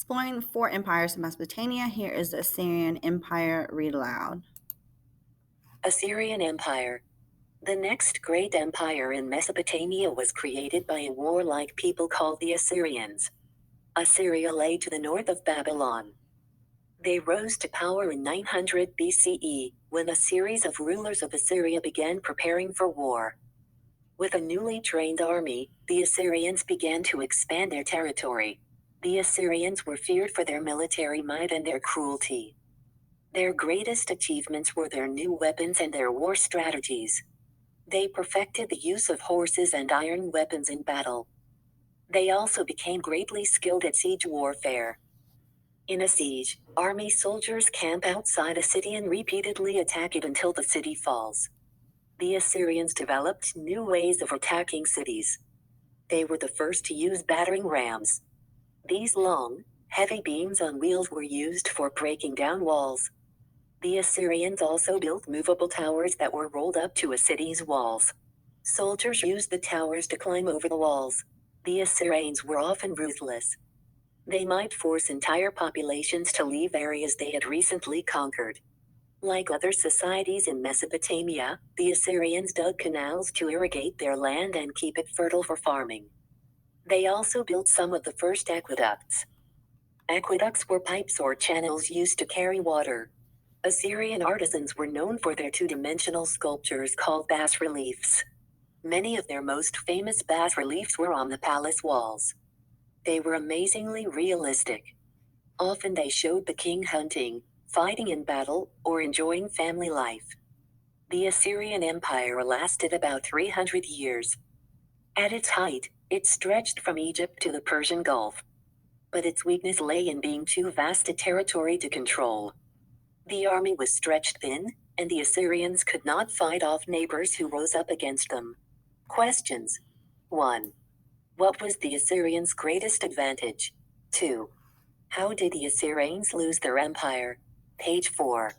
Exploring the four empires of Mesopotamia, here is the Assyrian Empire. Read aloud. Assyrian Empire. The next great empire in Mesopotamia was created by a warlike people called the Assyrians. Assyria lay to the north of Babylon. They rose to power in 900 BCE, when a series of rulers of Assyria began preparing for war. With a newly trained army, the Assyrians began to expand their territory. The Assyrians were feared for their military might and their cruelty. Their greatest achievements were their new weapons and their war strategies. They perfected the use of horses and iron weapons in battle. They also became greatly skilled at siege warfare. In a siege, army soldiers camp outside a city and repeatedly attack it until the city falls. The Assyrians developed new ways of attacking cities. They were the first to use battering rams. These long, heavy beams on wheels were used for breaking down walls. The Assyrians also built movable towers that were rolled up to a city's walls. Soldiers used the towers to climb over the walls. The Assyrians were often ruthless. They might force entire populations to leave areas they had recently conquered. Like other societies in Mesopotamia, the Assyrians dug canals to irrigate their land and keep it fertile for farming. They also built some of the first aqueducts. Aqueducts were pipes or channels used to carry water. Assyrian artisans were known for their two-dimensional sculptures called bas-reliefs. Many of their most famous bas-reliefs were on the palace walls. They were amazingly realistic. Often they showed the king hunting, fighting in battle, or enjoying family life. The Assyrian Empire lasted about 300 years. At its height, it stretched from Egypt to the Persian Gulf. But its weakness lay in being too vast a territory to control. The army was stretched thin, and the Assyrians could not fight off neighbors who rose up against them. Questions. 1. What was the Assyrians' greatest advantage? 2. How did the Assyrians lose their empire? Page 4.